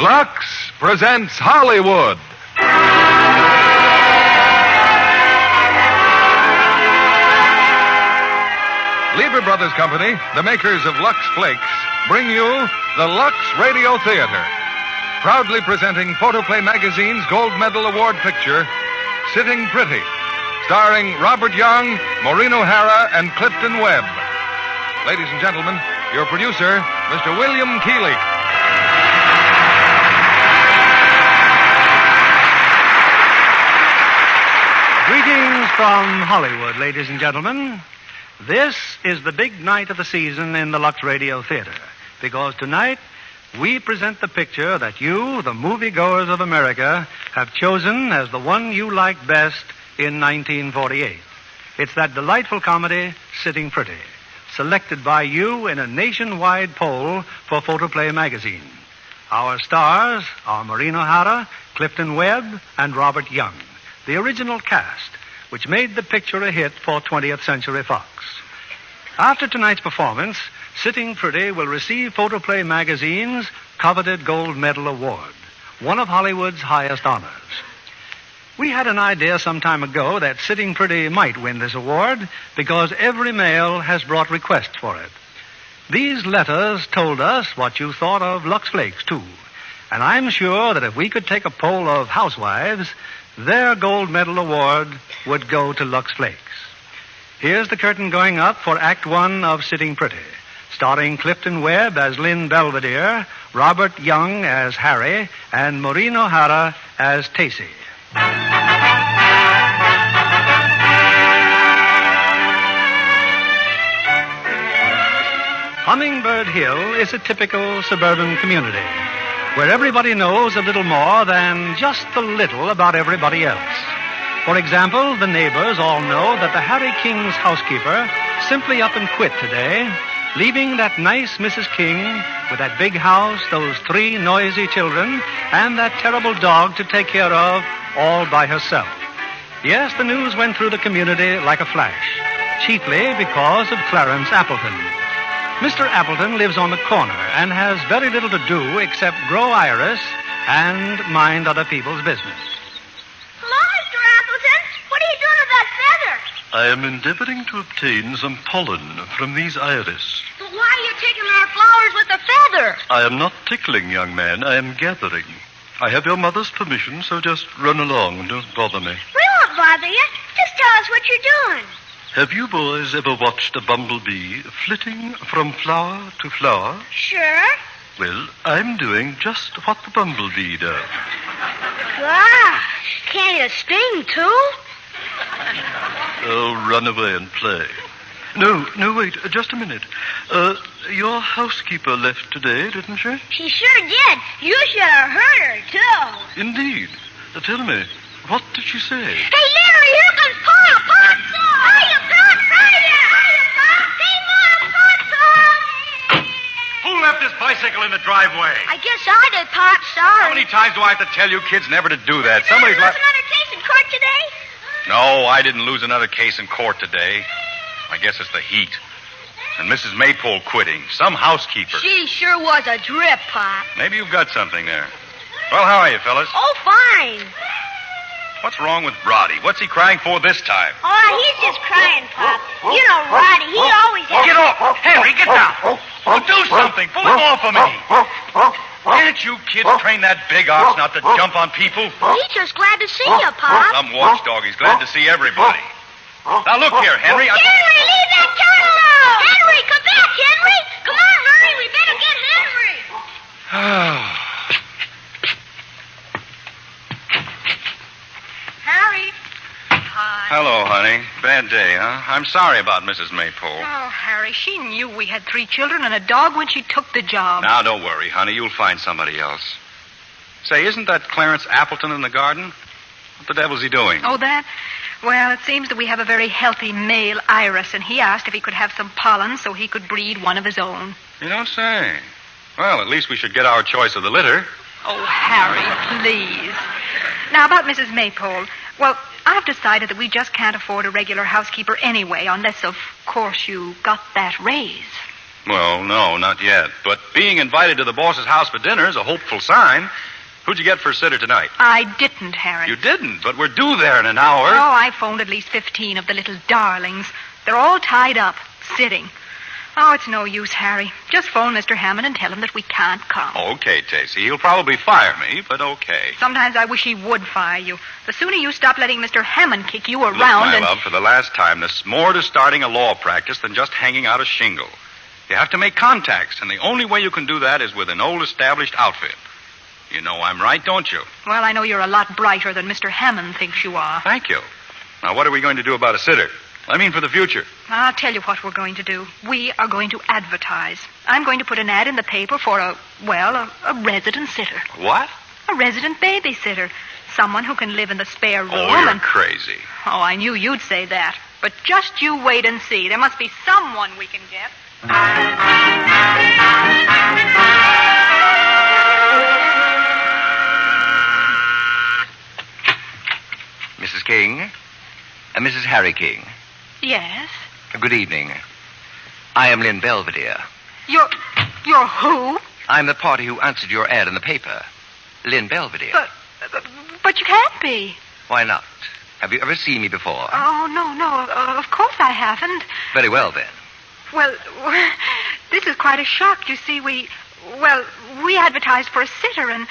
Lux presents Hollywood. Lever Brothers Company, the makers of Lux Flakes, bring you the Lux Radio Theatre. Proudly presenting Photoplay Magazine's Gold Medal Award picture, Sitting Pretty, starring Robert Young, Maureen O'Hara, and Clifton Webb. Ladies and gentlemen, your producer, Mr. William Keeley. Greetings from Hollywood, ladies and gentlemen. This is the big night of the season in the Lux Radio Theatre, because tonight we present the picture that you, the moviegoers of America, have chosen as the one you like best in 1948. It's that delightful comedy, Sitting Pretty, selected by you in a nationwide poll for Photoplay Magazine. Our stars are Maureen O'Hara, Clifton Webb, and Robert Young, the original cast, which made the picture a hit for 20th Century Fox. After tonight's performance, Sitting Pretty will receive Photoplay Magazine's coveted Gold Medal Award, one of Hollywood's highest honors. We had an idea some time ago that Sitting Pretty might win this award because every mail has brought requests for it. These letters told us what you thought of Lux Flakes, too. And I'm sure that if we could take a poll of housewives, their Gold Medal Award would go to Lux Flakes. Here's the curtain going up for Act One of Sitting Pretty, starring Clifton Webb as Lynn Belvedere, Robert Young as Harry, and Maureen O'Hara as Tacy. Hummingbird Hill is a typical suburban community where everybody knows a little more than just a little about everybody else. For example, the neighbors all know that the Harry King's housekeeper simply up and quit today, leaving that nice Mrs. King with that big house, those 3 noisy children, and that terrible dog to take care of all by herself. Yes, the news went through the community like a flash, chiefly because of Clarence Appleton. Mr. Appleton lives on the corner and has very little to do except grow iris and mind other people's business. Hello, Mr. Appleton. What are you doing with that feather? I am endeavoring to obtain some pollen from these iris. But why are you taking our flowers with the feather? I am not tickling, young man. I am gathering. I have your mother's permission, so just run along and don't bother me. We won't bother you. Just tell us what you're doing. Have you boys ever watched a bumblebee flitting from flower to flower? Sure. Well, I'm doing just what the bumblebee does. Gosh, can't you sting, too? Oh, run away and play. No, wait, just a minute. Your housekeeper left today, didn't she? She sure did. You should have heard her, too. Indeed. Tell me, what did she say? Hey, Larry, here comes Pop! Pop! Hiya, Pop! Hiya! Hiya, Pop! Hey, Mom! Pop! Who left this bicycle in the driveway? I guess I did, Pop. Sorry. How many times do I have to tell you kids never to do that? Did you lose left... another case in court today? No, I didn't lose another case in court today. I guess it's the heat. And Mrs. Maypole quitting. Some housekeeper. She sure was a drip, Pop. Maybe you've got something there. Well, how are you, fellas? Oh, fine. What's wrong with Roddy? What's he crying for this time? Oh, he's just crying, Pop. You know Roddy, he always has... Get off! Henry, get down! Oh, do something! Pull him off of me! Can't you kids train that big ox not to jump on people? He's just glad to see you, Pop. Some watchdog. He's glad to see everybody. Now, look here, Henry. Henry, leave that cat alone! Henry, come back, Henry! Come on, Murray, we better get Henry. Harry. Hi. Hello, honey. Bad day, huh? I'm sorry about Mrs. Maypole. Oh, Harry, she knew we had 3 children and a dog when she took the job. Now, don't worry, honey. You'll find somebody else. Say, isn't that Clarence Appleton in the garden? What the devil's he doing? Oh, that? Well, it seems that we have a very healthy male iris, and he asked if he could have some pollen so he could breed one of his own. You don't say. Well, at least we should get our choice of the litter. Oh, Harry, please. Now, about Mrs. Maypole. Well, I've decided that we just can't afford a regular housekeeper anyway, unless, of course, you got that raise. Well, no, not yet. But being invited to the boss's house for dinner is a hopeful sign. Who'd you get for a sitter tonight? I didn't, Harry. You didn't, but we're due there in an hour. Oh, I phoned at least 15 of the little darlings. They're all tied up, sitting. Oh, it's no use, Harry. Just phone Mr. Hammond and tell him that we can't come. Okay, Tacy. He'll probably fire me, but okay. Sometimes I wish he would fire you. The sooner you stop letting Mr. Hammond kick you around Look, my love, for the last time, there's more to starting a law practice than just hanging out a shingle. You have to make contacts, and the only way you can do that is with an old established outfit. You know I'm right, don't you? Well, I know you're a lot brighter than Mr. Hammond thinks you are. Thank you. Now, what are we going to do about a sitter? I mean, for the future. I'll tell you what we're going to do. We are going to advertise. I'm going to put an ad in the paper for a resident sitter. What? A resident babysitter. Someone who can live in the spare room. Oh, you're crazy. Oh, I knew you'd say that. But just you wait and see. There must be someone we can get. Mrs. King? Mrs. Harry King? Yes? Good evening. I am Lynn Belvedere. You're who? I'm the party who answered your ad in the paper. Lynn Belvedere. But you can't be. Why not? Have you ever seen me before? Oh, no. Of course I haven't. Very well, then. Well, this is quite a shock. You see, we advertised for a sitter and,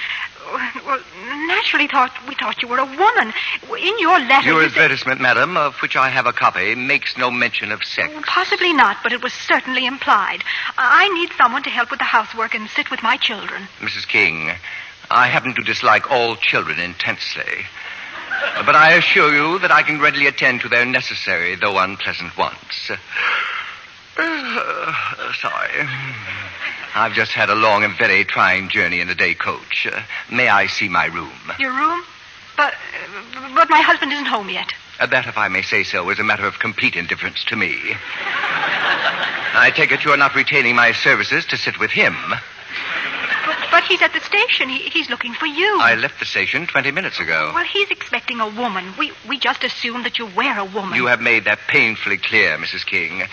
naturally we thought you were a woman. In your letter... Your advertisement, madam, of which I have a copy, makes no mention of sex. Possibly not, but it was certainly implied. I need someone to help with the housework and sit with my children. Mrs. King, I happen to dislike all children intensely. But I assure you that I can readily attend to their necessary, though unpleasant wants. Sorry. I've just had a long and very trying journey in the day coach. May I see my room? Your room? But my husband isn't home yet. That, if I may say so, is a matter of complete indifference to me. I take it you're not retaining my services to sit with him. But he's at the station. He's looking for you. I left the station 20 minutes ago. Well, he's expecting a woman. We just assumed that you were a woman. You have made that painfully clear, Mrs. King.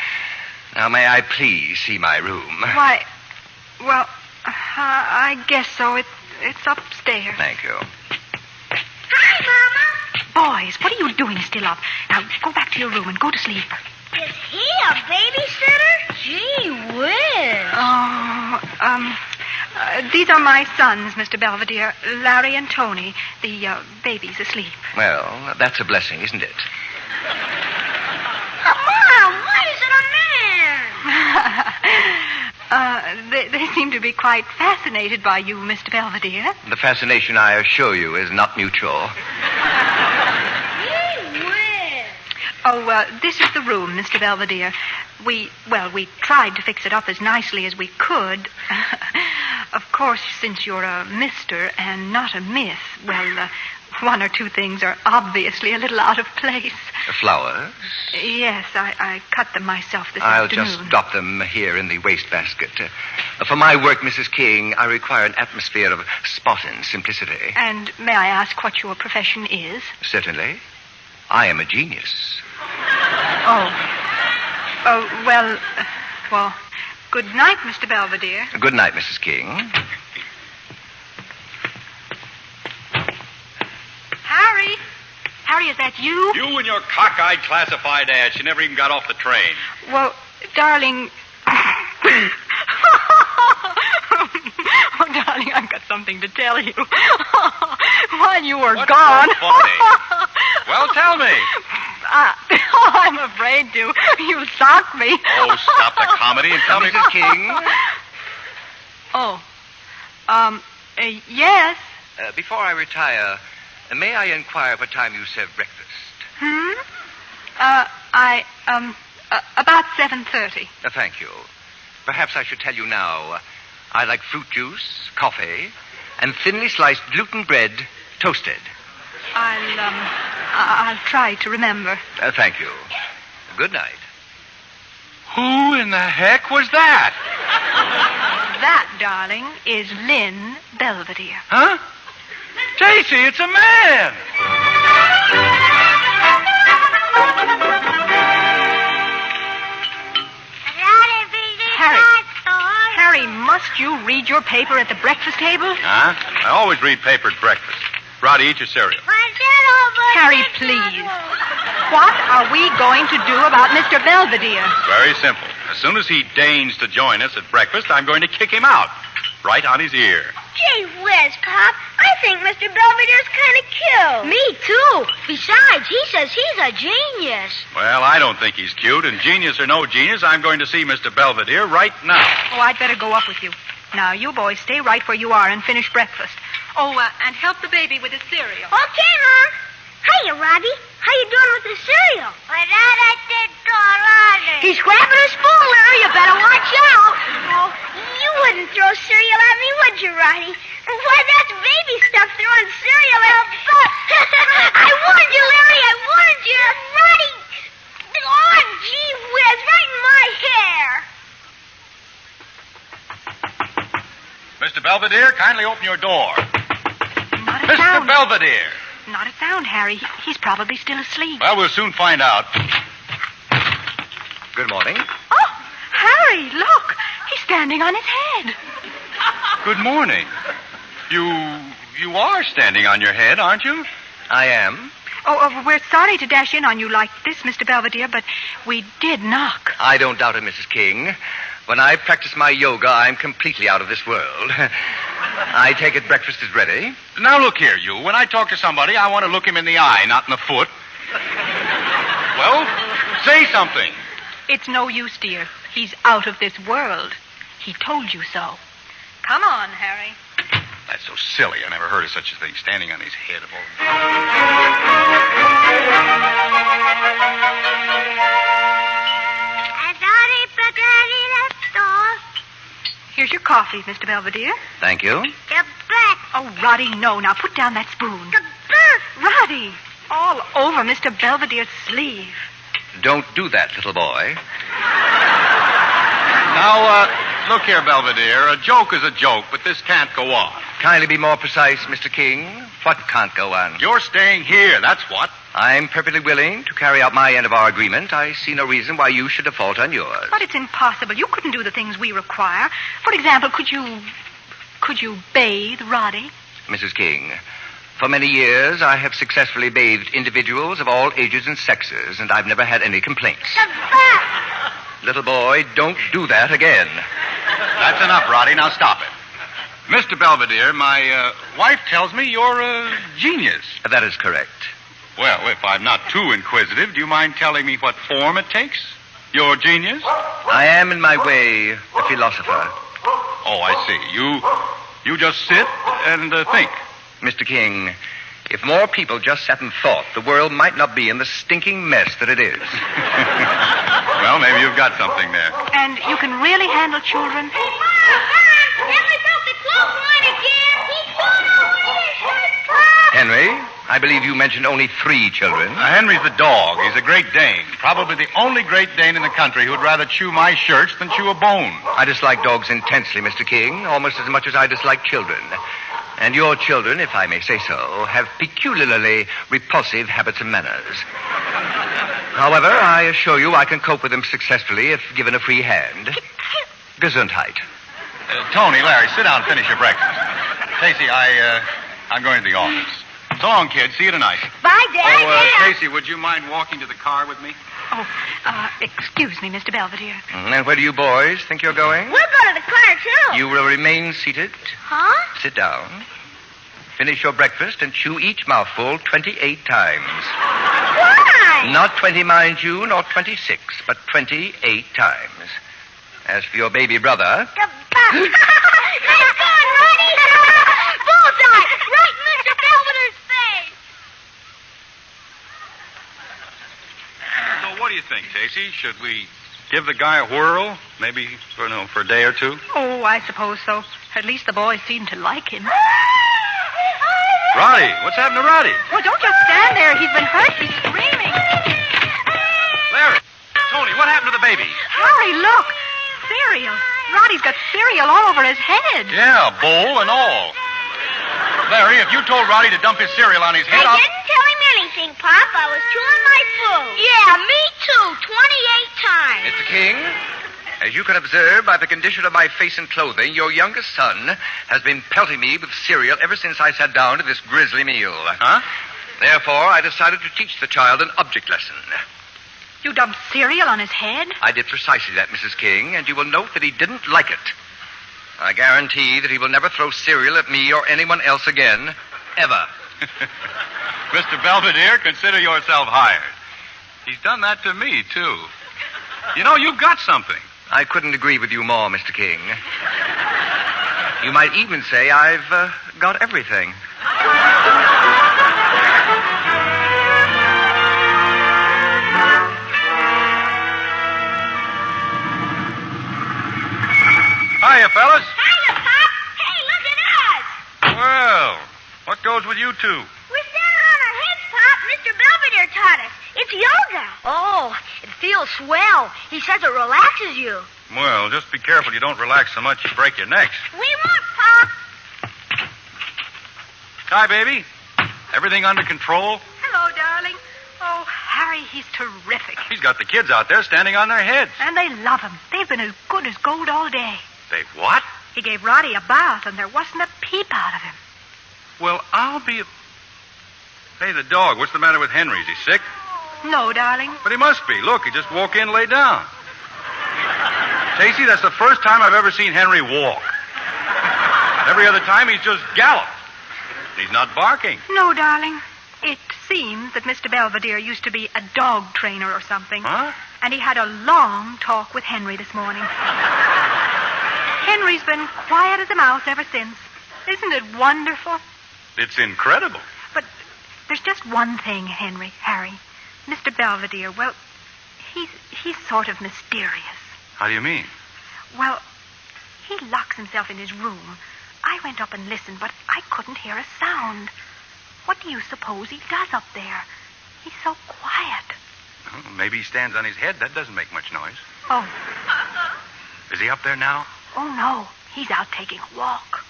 Now, may I please see my room? Why, well, I guess so. It's upstairs. Thank you. Hi, Mama. Boys, what are you doing still up? Now, go back to your room and go to sleep. Is he a babysitter? Gee whiz. Oh, these are my sons, Mr. Belvedere, Larry and Tony. The baby's asleep. Well, that's a blessing, isn't it? Mom, why is it a man? They seem to be quite fascinated by you, Mr. Belvedere. The fascination, I assure you, is not mutual. Gee whiz. Oh, this is the room, Mr. Belvedere. We tried to fix it up as nicely as we could. Of course, since you're a mister and not a miss, one or two things are obviously a little out of place. Flowers? Yes, I cut them myself this I'll afternoon. just drop them here in the wastebasket. For my work, Mrs. King, I require an atmosphere of spot and simplicity. And may I ask what your profession is? Certainly. I am a genius. Well, good night, Mr. Belvedere. Good night, Mrs. King. Harry, is that you? You and your cockeyed classified ads. You never even got off the train. Well, darling... Oh, darling, I've got something to tell you. While you were What's gone... so funny? Well, tell me. I'm afraid to. You'll sock me. Oh, stop the comedy and tell me. Mrs. King? Yes? Before I retire, may I inquire what time you serve breakfast? About 7:30. Thank you. Perhaps I should tell you now. I like fruit juice, coffee, and thinly sliced gluten bread, toasted. I'll try to remember. Thank you. Good night. Who in the heck was that? That, darling, is Lynn Belvedere. Huh? Stacy, it's a man! Harry, must you read your paper at the breakfast table? Huh? I always read paper at breakfast. Roddy, eat your cereal. Harry, please. What are we going to do about Mr. Belvedere? Very simple. As soon as he deigns to join us at breakfast, I'm going to kick him out. Right on his ear. Gee whiz, Pop. I think Mr. Belvedere's kind of cute. Me, too. Besides, he says he's a genius. Well, I don't think he's cute, and genius or no genius, I'm going to see Mr. Belvedere right now. Oh, I'd better go up with you. Now, you boys stay right where you are and finish breakfast. Oh, and help the baby with his cereal. Okay, Mom. Hiya, Robbie. How you doing with the cereal? He's grabbing a spoon, Larry. You better watch out. Oh, you wouldn't throw cereal at me, would you, Roddy? Why, that's baby stuff throwing cereal at me. I warned you, Larry. I warned you. Roddy. Oh, gee whiz. Right in my hair. Mr. Belvedere, kindly open your door. Not a Mr. sound. Belvedere. Not a sound, Harry. He's probably still asleep. Well, we'll soon find out. Good morning. Oh, Harry, look. He's standing on his head. Good morning. You are standing on your head, aren't you? I am. Oh, we're sorry to dash in on you like this, Mr. Belvedere, but we did knock. I don't doubt it, Mrs. King. When I practice my yoga, I'm completely out of this world. I take it breakfast is ready. Now, look here, you. When I talk to somebody, I want to look him in the eye, not in the foot. Well, say something. It's no use, dear. He's out of this world. He told you so. Come on, Harry. That's so silly. I never heard of such a thing, standing on his head of all. Here's your coffee, Mr. Belvedere. Thank you. Oh, Roddy, no. Now put down that spoon. Roddy, all over Mr. Belvedere's sleeve. Don't do that, little boy. Now, look here, Belvedere. A joke is a joke, but this can't go on. Kindly be more precise, Mr. King. What can't go on? You're staying here, that's what. I'm perfectly willing to carry out my end of our agreement. I see no reason why you should default on yours. But it's impossible. You couldn't do the things we require. For example, could you bathe Roddy? Mrs. King, for many years I have successfully bathed individuals of all ages and sexes, and I've never had any complaints. Little boy, don't do that again. That's enough, Roddy. Now stop it. Mr. Belvedere, my wife tells me you're a genius. That is correct. Well, if I'm not too inquisitive, do you mind telling me what form it takes? Your genius? I am, in my way, a philosopher. Oh, I see. You just sit and think. Mr. King, if more people just sat and thought, the world might not be in the stinking mess that it is. Well, maybe you've got something there. And you can really handle children? Henry, I believe you mentioned only 3 children. Henry's the dog. He's a Great Dane. Probably the only Great Dane in the country who would rather chew my shirts than chew a bone. I dislike dogs intensely, Mr. King, almost as much as I dislike children. And your children, if I may say so, have peculiarly repulsive habits and manners. However, I assure you I can cope with them successfully if given a free hand. Gesundheit. Tony, Larry, sit down and finish your breakfast. Casey, I'm going to the office. So long, kid. See you tonight. Bye, Dad. Casey, would you mind walking to the car with me? Oh, excuse me, Mr. Belvedere. And where do you boys think you're going? We'll go to the car, too. You will remain seated. Huh? Sit down. Finish your breakfast and chew each mouthful 28 times. Why? Not 20, mind you, nor 26, but 28 times. As for your baby brother... Nice going, Roddy. Bullseye. Right in Mr. Belvedere's face. So what do you think, Casey? Should we give the guy a whirl? Maybe, for a day or two? Oh, I suppose so. At least the boys seem to like him. Roddy, what's happened to Roddy? Well, don't just stand there. He's been hurt. He's screaming. Larry, Tony, what happened to the baby? Harry, look. Cereal. Roddy's got cereal all over his head. Yeah, bowl and all. Larry, if you told Roddy to dump his cereal on his head, I didn't tell him anything, Pop. I was chewing my food. Yeah, me too. 28 times. Mr. King, As you can observe by the condition of my face and clothing, your youngest son has been pelting me with cereal ever since I sat down to this grisly meal. Huh? Therefore, I decided to teach the child an object lesson. You dumped cereal on his head? I did precisely that, Mrs. King, and you will note that he didn't like it. I guarantee that he will never throw cereal at me or anyone else again, ever. Mr. Belvedere, consider yourself hired. He's done that to me, too. You know, you've got something. I couldn't agree with you more, Mr. King. You might even say I've got everything. Hiya, fellas. Hiya, Pop. Hey, look at us. Well, what goes with you two? We're standing on our heads, Pop. Mr. Belvedere taught us. It's yoga. Oh, it feels swell. He says it relaxes you. Well, just be careful you don't relax so much you break your necks. We won't, Pop. Hi, baby. Everything under control? Hello, darling. Oh, Harry, he's terrific. He's got the kids out there standing on their heads. And they love him. They've been as good as gold all day. They what? He gave Roddy a bath, and there wasn't a peep out of him. Well, I'll be... Hey, the dog, what's the matter with Henry? Is he sick? No, darling. But he must be. Look, he just woke in and lay down. Stacey, that's the first time I've ever seen Henry walk. Every other time he's just galloped. He's not barking. No, darling. It seems that Mr. Belvedere used to be a dog trainer or something. Huh? And he had a long talk with Henry this morning. Henry's been quiet as a mouse ever since. Isn't it wonderful? It's incredible. But there's just one thing, Harry. Mr. Belvedere, well, he's sort of mysterious. How do you mean? Well, he locks himself in his room. I went up and listened, but I couldn't hear a sound. What do you suppose he does up there? He's so quiet. Well, maybe he stands on his head. That doesn't make much noise. Oh. Is he up there now? Oh, no. He's out taking a walk.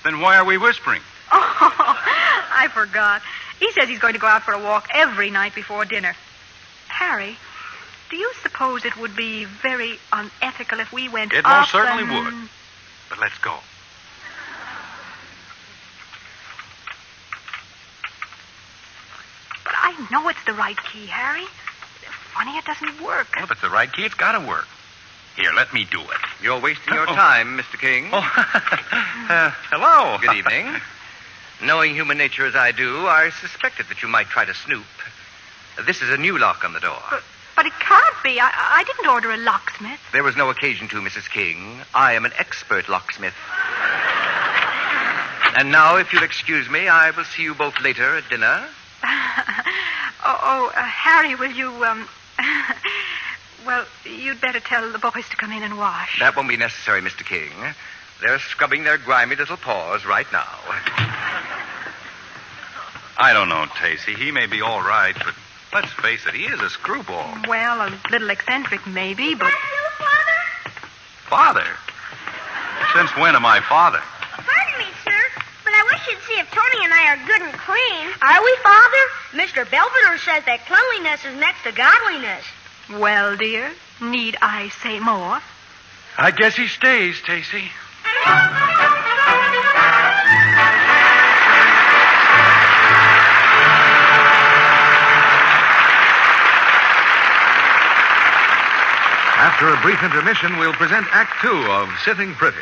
Then why are we whispering? Oh, I forgot. He says he's going to go out for a walk every night before dinner. Harry, do you suppose it would be very unethical if we went It up most certainly and... would. But let's go. But I know it's the right key, Harry. Funny it doesn't work. Well, if it's the right key, it's got to work. Here, let me do it. You're wasting your time, Mr. King. Oh, hello. Good evening. Knowing human nature as I do, I suspected that you might try to snoop. This is a new lock on the door. But it can't be. I didn't order a locksmith. There was no occasion to, Mrs. King. I am an expert locksmith. And now, if you'll excuse me, I will see you both later at dinner. Harry, will you, well, you'd better tell the boys to come in and wash. That won't be necessary, Mr. King. They're scrubbing their grimy little paws right now. I don't know, Tacy. He may be all right, but let's face it, he is a screwball. Well, a little eccentric, maybe, but... Are you, Father? Father? Since when am I father? Pardon me, sir, but I wish you'd see if Tony and I are good and clean. Are we, Father? Mr. Belvedere says that cleanliness is next to godliness. Well, dear, need I say more? I guess he stays, Tacy. After a brief intermission, we'll present Act Two of Sitting Pretty.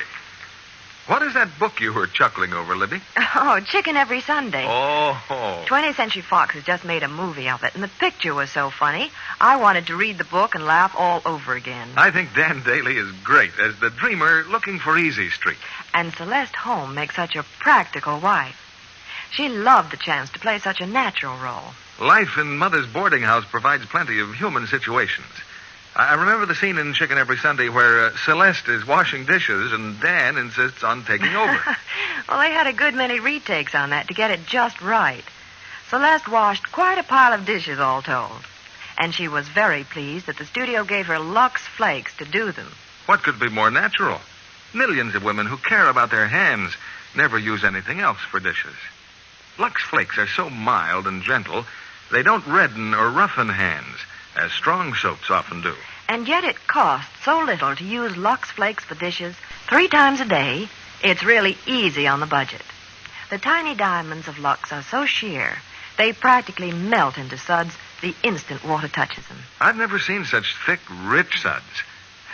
What is that book you were chuckling over, Libby? Oh, Chicken Every Sunday. Oh. 20th Century Fox has just made a movie of it, and the picture was so funny, I wanted to read the book and laugh all over again. I think Dan Daly is great as the dreamer looking for Easy Street. And Celeste Holm makes such a practical wife. She loved the chance to play such a natural role. Life in Mother's boarding house provides plenty of human situations. I remember the scene in Chicken Every Sunday where Celeste is washing dishes and Dan insists on taking over. Well, they had a good many retakes on that to get it just right. Celeste washed quite a pile of dishes, all told. And she was very pleased that the studio gave her Lux Flakes to do them. What could be more natural? Millions of women who care about their hands never use anything else for dishes. Lux Flakes are so mild and gentle, they don't redden or roughen hands. as strong soaps often do. And yet it costs so little to use Lux Flakes for dishes 3 times a day, it's really easy on the budget. The tiny diamonds of Lux are so sheer, they practically melt into suds the instant water touches them. I've never seen such thick, rich suds.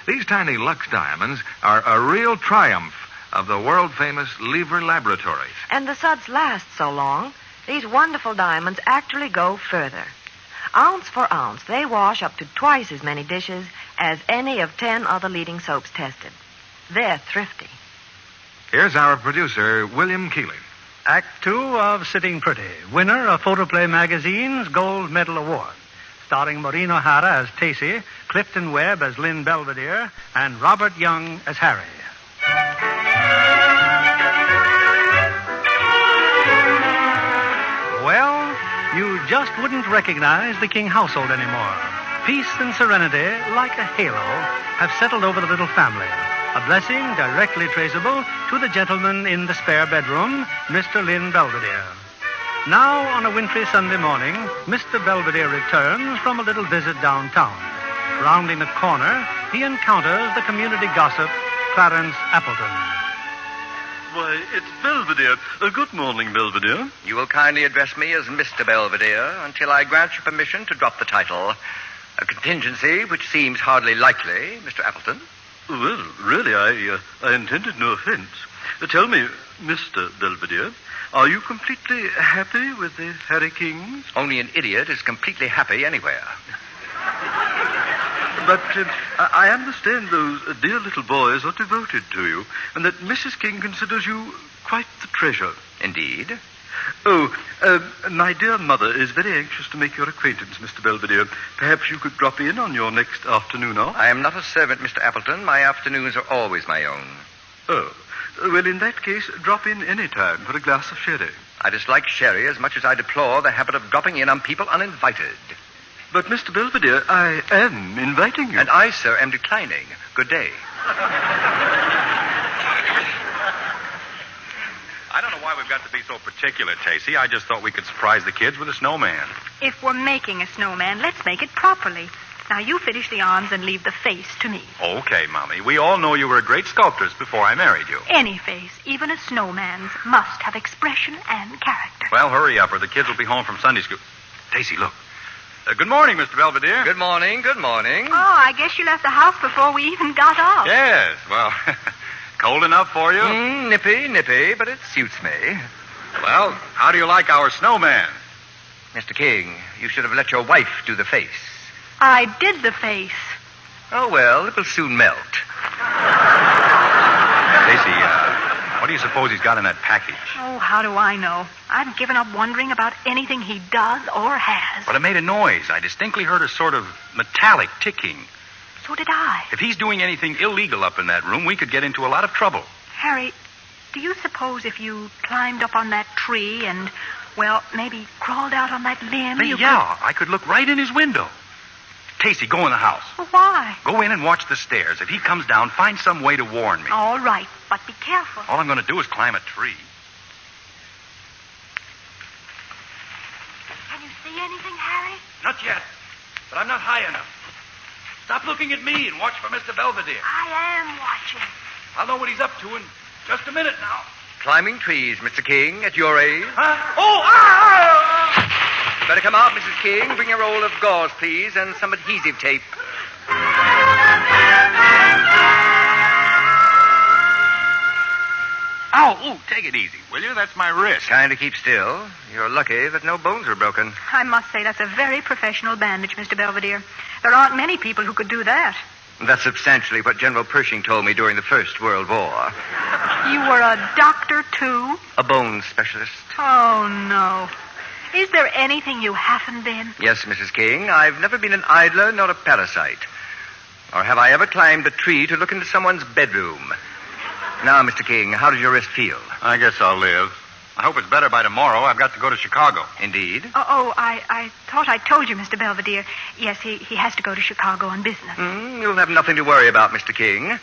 These tiny Lux diamonds are a real triumph of the world-famous Lever Laboratories. And the suds last so long, these wonderful diamonds actually go further. Ounce for ounce, they wash up to twice as many dishes as any of 10 other leading soaps tested. They're thrifty. Here's our producer, William Keeley. Act 2 of Sitting Pretty, winner of Photoplay Magazine's Gold Medal Award. Starring Maureen O'Hara as Tacy, Clifton Webb as Lynn Belvedere, and Robert Young as Harry. Well, you just wouldn't recognize the King household anymore. Peace and serenity, like a halo, have settled over the little family. A blessing directly traceable to the gentleman in the spare bedroom, Mr. Lynn Belvedere. Now, on a wintry Sunday morning, Mr. Belvedere returns from a little visit downtown. Rounding the corner, he encounters the community gossip, Clarence Appleton. Why, it's Belvedere. Good morning, Belvedere. You will kindly address me as Mr. Belvedere until I grant you permission to drop the title. A contingency which seems hardly likely, Mr. Appleton. Well, really, I intended no offense. Tell me, Mr. Belvedere, are you completely happy with the Harry Kings? Only an idiot is completely happy anywhere. But I understand those dear little boys are devoted to you, and that Mrs. King considers you quite the treasure. Indeed. Oh, my dear mother is very anxious to make your acquaintance, Mr. Belvedere. Perhaps you could drop in on your next afternoon off? I am not a servant, Mr. Appleton. My afternoons are always my own. Oh, well, in that case, drop in any time for a glass of sherry. I dislike sherry as much as I deplore the habit of dropping in on people uninvited. But, Mr. Belvedere, I am inviting you. And I, sir, am declining. Good day. I don't know why we've got to be so particular, Tacy. I just thought we could surprise the kids with a snowman. If we're making a snowman, let's make it properly. Now, you finish the arms and leave the face to me. Okay, Mommy. We all know you were a great sculptress before I married you. Any face, even a snowman's, must have expression and character. Well, hurry up, or the kids will be home from Sunday school. Tacy, look. Good morning, Mr. Belvedere. Good morning, good morning. Oh, I guess you left the house before we even got off. Yes, well, cold enough for you? Nippy, but it suits me. Well, how do you like our snowman? Mr. King, you should have let your wife do the face. I did the face. Oh, well, it will soon melt. Tacy, what do you suppose he's got in that package? Oh, how do I know? I've given up wondering about anything he does or has. Well, it made a noise. I distinctly heard a sort of metallic ticking. So did I. If he's doing anything illegal up in that room, we could get into a lot of trouble. Harry, do you suppose if you climbed up on that tree and, well, maybe crawled out on that limb, I could look right in his window. Tacy, go in the house. Well, why? Go in and watch the stairs. If he comes down, find some way to warn me. All right, but be careful. All I'm going to do is climb a tree. Can you see anything, Harry? Not yet, but I'm not high enough. Stop looking at me and watch for Mr. Belvedere. I am watching. I'll know what he's up to in just a minute now. Climbing trees, Mr. King, at your age. Huh? Oh, You better come out, Mrs. King. Bring a roll of gauze, please, and some adhesive tape. Ow, ooh, take it easy, will you? That's my wrist. Kind of keep still. You're lucky that no bones are broken. I must say that's a very professional bandage, Mr. Belvedere. There aren't many people who could do that. That's substantially what General Pershing told me during the First World War. You were a doctor, too? A bone specialist. Oh, no. Is there anything you haven't been? Yes, Mrs. King. I've never been an idler nor a parasite. Or have I ever climbed a tree to look into someone's bedroom. Now, Mr. King, how does your wrist feel? I guess I'll live. I hope it's better by tomorrow. I've got to go to Chicago. Indeed? I thought I told you, Mr. Belvedere. Yes, he has to go to Chicago on business. You'll have nothing to worry about, Mr. King.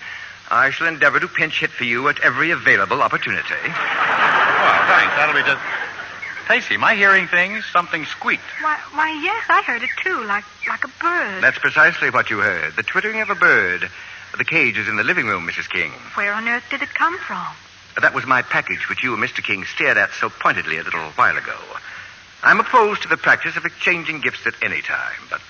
I shall endeavor to pinch hit for you at every available opportunity. Well, thanks. That'll be just... Tacy, am I hearing things? Something squeaked. Why, yes, I heard it too, like a bird. That's precisely what you heard. The twittering of a bird. The cage is in the living room, Mrs. King. Where on earth did it come from? That was my package, which you and Mr. King stared at so pointedly a little while ago. I'm opposed to the practice of exchanging gifts at any time, but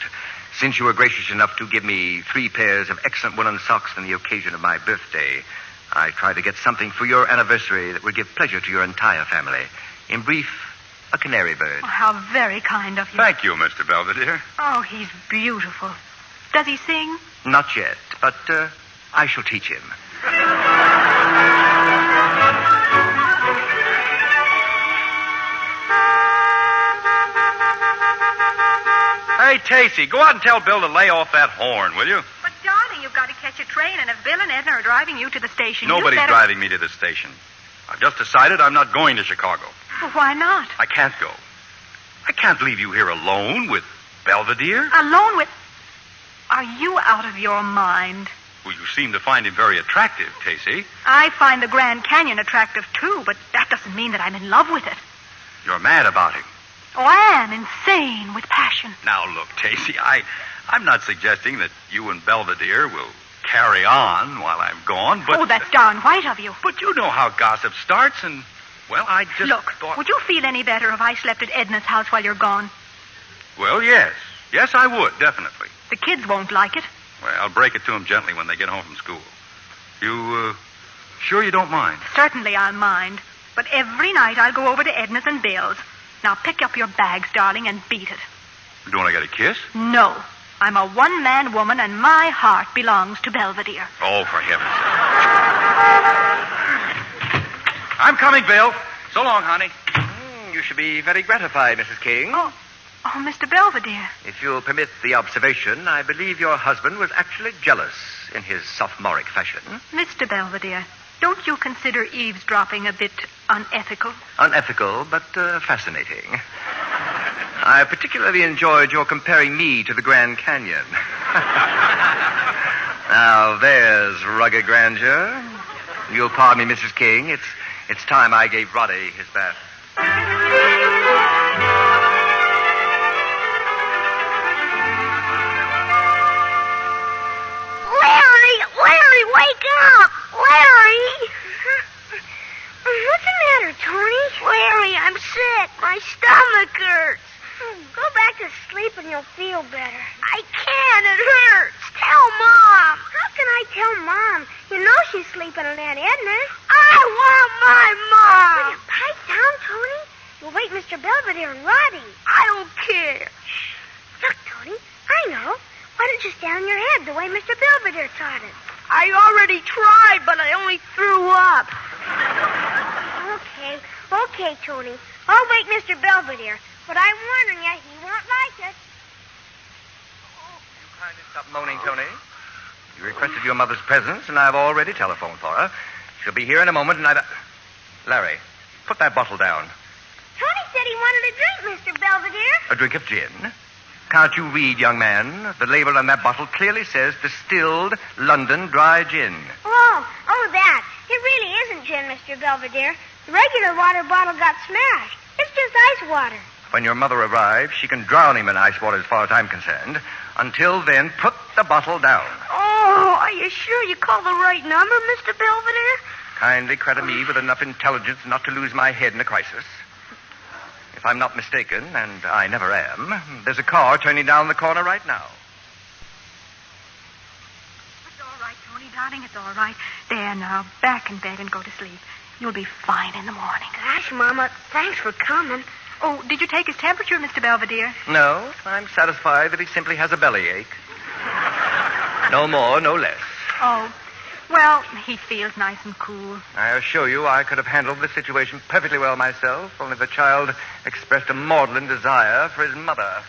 since you were gracious enough to give me 3 pairs of excellent woolen socks on the occasion of my birthday, I tried to get something for your anniversary that would give pleasure to your entire family. In brief, a canary bird. Oh, how very kind of you. Thank you, Mr. Belvedere. Oh, he's beautiful. Does he sing? Not yet, but I shall teach him. Hey, Tacy, go out and tell Bill to lay off that horn, will you? But, darling, you've got to catch a train, and if Bill and Edna are driving you to the station, Nobody's driving me to the station. I've just decided I'm not going to Chicago. Well, why not? I can't go. I can't leave you here alone with Belvedere. Alone with... Are you out of your mind? Well, you seem to find him very attractive, Tacy. I find the Grand Canyon attractive, too, but that doesn't mean that I'm in love with it. You're mad about him. Oh, I am insane with passion. Now, look, Tacy, I'm not suggesting that you and Belvedere will carry on while I'm gone, but... Oh, that's darn white of you. But you know how gossip starts, and, well, I just Look, thought... would you feel any better if I slept at Edna's house while you're gone? Well, yes. Yes, I would, definitely. The kids won't like it. Well, I'll break it to them gently when they get home from school. You, sure you don't mind? Certainly I'll mind. But every night I'll go over to Edna's and Bill's. Now pick up your bags, darling, and beat it. You want to get a kiss? No. I'm a one-man woman, and my heart belongs to Belvedere. Oh, for heaven's sake. I'm coming, Bill. So long, honey. You should be very gratified, Mrs. King. Oh, Mr. Belvedere. If you'll permit the observation, I believe your husband was actually jealous in his sophomoric fashion. Mr. Belvedere, don't you consider eavesdropping a bit unethical? Unethical, but fascinating. I particularly enjoyed your comparing me to the Grand Canyon. Now, there's rugged grandeur. You'll pardon me, Mrs. King. It's time I gave Roddy his bath. Larry, wake up! Larry! What's the matter, Tony? Larry, I'm sick. My stomach hurts. Go back to sleep and you'll feel better. I can't. It hurts. Tell Mom. How can I tell Mom? You know she's sleeping at Aunt Edna's. I want my Mom. Will you pipe down, Tony? You'll wake Mr. Belvedere and Roddy. I don't care. Shh. Look, Tony, I know. Why don't you stand on your head the way Mr. Belvedere taught us? I already tried, but I only threw up. Okay, Tony. I'll wake Mr. Belvedere, but I'm warning you, he won't like it. You kindly stop moaning, Tony. You requested your mother's presence, and I've already telephoned for her. She'll be here in a moment, and Larry, put that bottle down. Tony said he wanted a drink, Mr. Belvedere. A drink of gin? Can't you read, young man? The label on that bottle clearly says distilled London dry gin. Oh, that. It really isn't gin, Mr. Belvedere. The regular water bottle got smashed. It's just ice water. When your mother arrives, she can drown him in ice water as far as I'm concerned. Until then, put the bottle down. Oh, are you sure you called the right number, Mr. Belvedere? Kindly credit me with enough intelligence not to lose my head in a crisis. If I'm not mistaken, and I never am, there's a car turning down the corner right now. It's all right, Tony, darling. It's all right. There now, back in bed and go to sleep. You'll be fine in the morning. Gosh, Mama, thanks for coming. Oh, did you take his temperature, Mr. Belvedere? No, I'm satisfied that he simply has a bellyache. No more, no less. Oh, well, he feels nice and cool. I assure you I could have handled the situation perfectly well myself, only the child expressed a maudlin desire for his mother.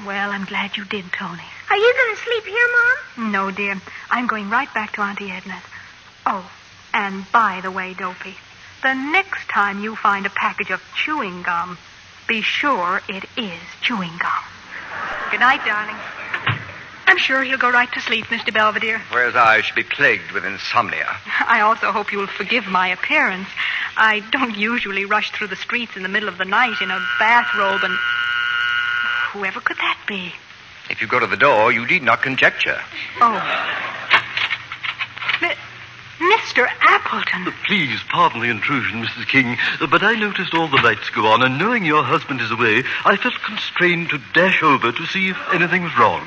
Well, I'm glad you did, Tony. Are you going to sleep here, Mom? No, dear. I'm going right back to Auntie Edna's. Oh, and by the way, Dopey, the next time you find a package of chewing gum, be sure it is chewing gum. Good night, darling. I'm sure he'll go right to sleep, Mr. Belvedere. Whereas I should be plagued with insomnia. I also hope you'll forgive my appearance. I don't usually rush through the streets in the middle of the night in a bathrobe and... Whoever could that be? If you go to the door, you need not conjecture. Oh. Mr. Appleton. Please pardon the intrusion, Mrs. King, but I noticed all the lights go on, and knowing your husband is away, I felt constrained to dash over to see if anything was wrong.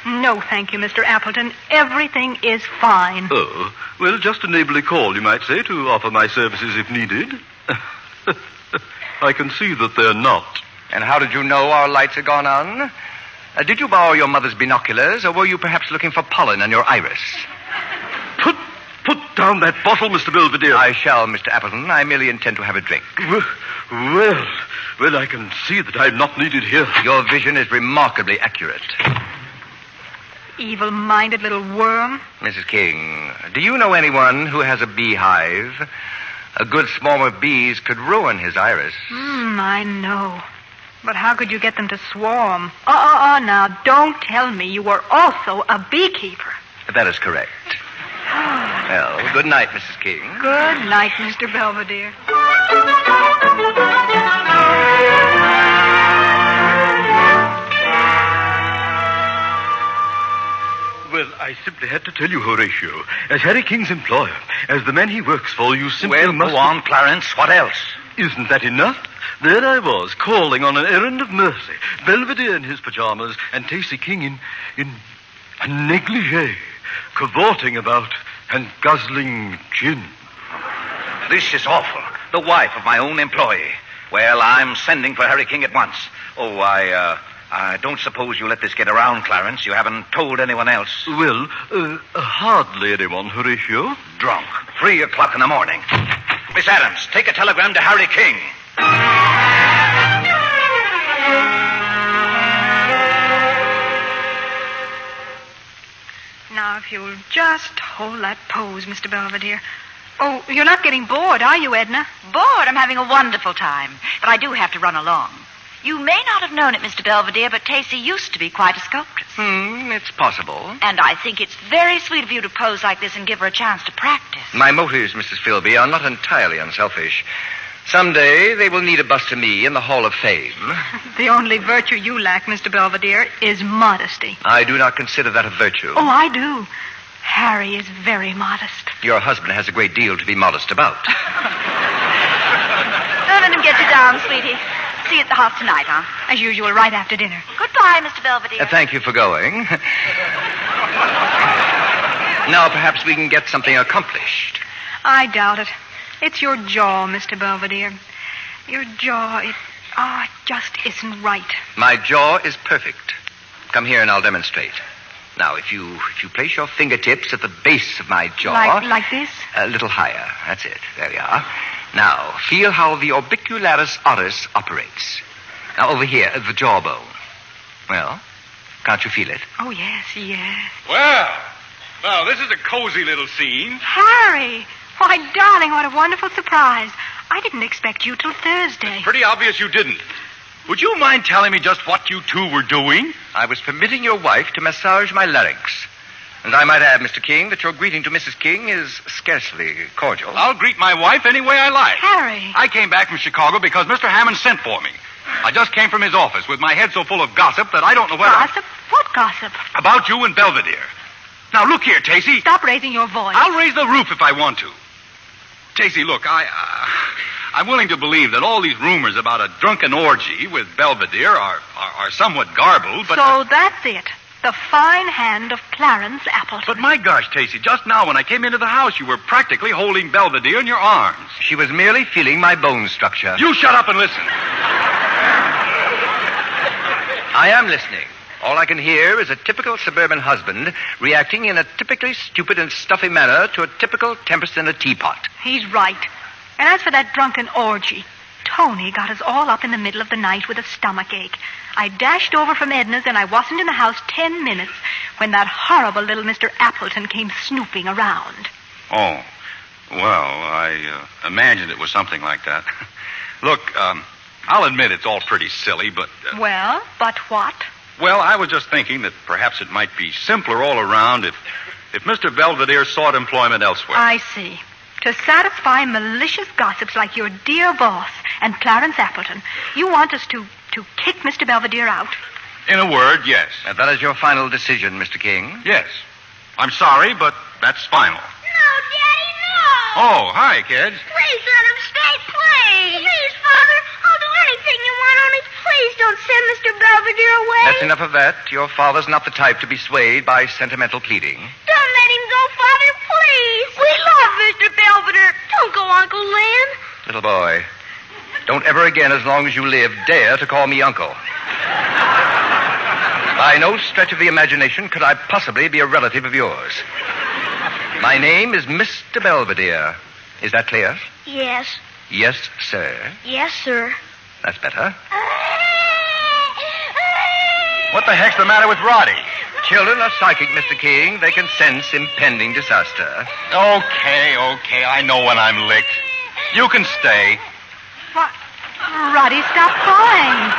No, thank you, Mr. Appleton. Everything is fine. Oh, well, just a neighborly call, you might say, to offer my services if needed. I can see that they're not. And how did you know our lights had gone on? Did you borrow your mother's binoculars, or were you perhaps looking for pollen on your iris? Put down that bottle, Mr. Belvedere. I shall, Mr. Appleton. I merely intend to have a drink. Well, I can see that I'm not needed here. Your vision is remarkably accurate. Evil-minded little worm. Mrs. King, do you know anyone who has a beehive? A good swarm of bees could ruin his iris. I know. But how could you get them to swarm? Now, don't tell me you were also a beekeeper. That is correct. Well, good night, Mrs. King. Good night, Mr. Belvedere. Well, I simply had to tell you, Horatio. As Harry King's employer, as the man he works for, you simply must... Go on, Clarence. What else? Isn't that enough? There I was, calling on an errand of mercy. Belvedere in his pajamas, and Tacey King in a negligee, cavorting about and guzzling gin. This is awful. The wife of my own employee. Well, I'm sending for Harry King at once. Oh, I don't suppose you let this get around, Clarence. You haven't told anyone else. Well, hardly anyone, Horatio. Drunk. 3 o'clock in the morning. Miss Adams, take a telegram to Harry King. Now, if you'll just hold that pose, Mr. Belvedere. Oh, you're not getting bored, are you, Edna? Bored? I'm having a wonderful time. But I do have to run along. You may not have known it, Mr. Belvedere, but Tacey used to be quite a sculptress. It's possible. And I think it's very sweet of you to pose like this and give her a chance to practice. My motives, Mrs. Philby, are not entirely unselfish. Someday they will need a bust of me in the Hall of Fame. The only virtue you lack, Mr. Belvedere, is modesty. I do not consider that a virtue. Oh, I do. Harry is very modest. Your husband has a great deal to be modest about. Don't let him get you down, sweetie. See you at the house tonight, huh? As usual, right after dinner. Goodbye, Mr. Belvedere. Thank you for going. Now perhaps we can get something accomplished. I doubt it. It's your jaw, Mr. Belvedere. Your jaw, it just isn't right. My jaw is perfect. Come here and I'll demonstrate. Now, if you place your fingertips at the base of my jaw... Like this? A little higher. That's it. There we are. Now, feel how the orbicularis oris operates. Now, over here, at the jawbone. Well, can't you feel it? Oh, yes. Well, this is a cozy little scene. Harry! Why, darling, what a wonderful surprise. I didn't expect you till Thursday. Pretty obvious you didn't. Would you mind telling me just what you two were doing? I was permitting your wife to massage my larynx. And I might add, Mr. King, that your greeting to Mrs. King is scarcely cordial. I'll greet my wife any way I like. Harry! I came back from Chicago because Mr. Hammond sent for me. I just came from his office with my head so full of gossip that I don't know where... Gossip? What gossip? About you and Belvedere. Now, look here, Tacey. Stop raising your voice. I'll raise the roof if I want to. Tacey, look, I'm willing to believe that all these rumors about a drunken orgy with Belvedere are somewhat garbled, but... So that's it. The fine hand of Clarence Appleton. But my gosh, Tacey, just now when I came into the house, you were practically holding Belvedere in your arms. She was merely feeling my bone structure. You shut up and listen. I am listening. All I can hear is a typical suburban husband reacting in a typically stupid and stuffy manner to a typical tempest in a teapot. He's right. And as for that drunken orgy, Tony got us all up in the middle of the night with a stomachache. I dashed over from Edna's and I wasn't in the house 10 minutes when that horrible little Mr. Appleton came snooping around. Oh, well, I imagined it was something like that. Look, I'll admit it's all pretty silly, but... Well, but what? Well, I was just thinking that perhaps it might be simpler all around if Mr. Belvedere sought employment elsewhere. I see. To satisfy malicious gossips like your dear boss and Clarence Appleton, you want us to kick Mr. Belvedere out? In a word, yes. And that is your final decision, Mr. King? Yes. I'm sorry, but that's final. No, Daddy, no. Oh, hi, kids. Please let him stay, please. Please, Father. I'll do anything you want, only please don't send Mr. Belvedere away. That's enough of that. Your father's not the type to be swayed by sentimental pleading. Don't let him go, Father, please. We love Mr. Belvedere. Don't go, Uncle Lynn. Little boy, don't ever again, as long as you live, dare to call me uncle. By no stretch of the imagination could I possibly be a relative of yours. My name is Mr. Belvedere. Is that clear? Yes. Yes, sir. Yes, sir. That's better. What the heck's the matter with Roddy? Children are psychic, Mr. King. They can sense impending disaster. Okay. I know when I'm licked. You can stay. What? Roddy, stop crying.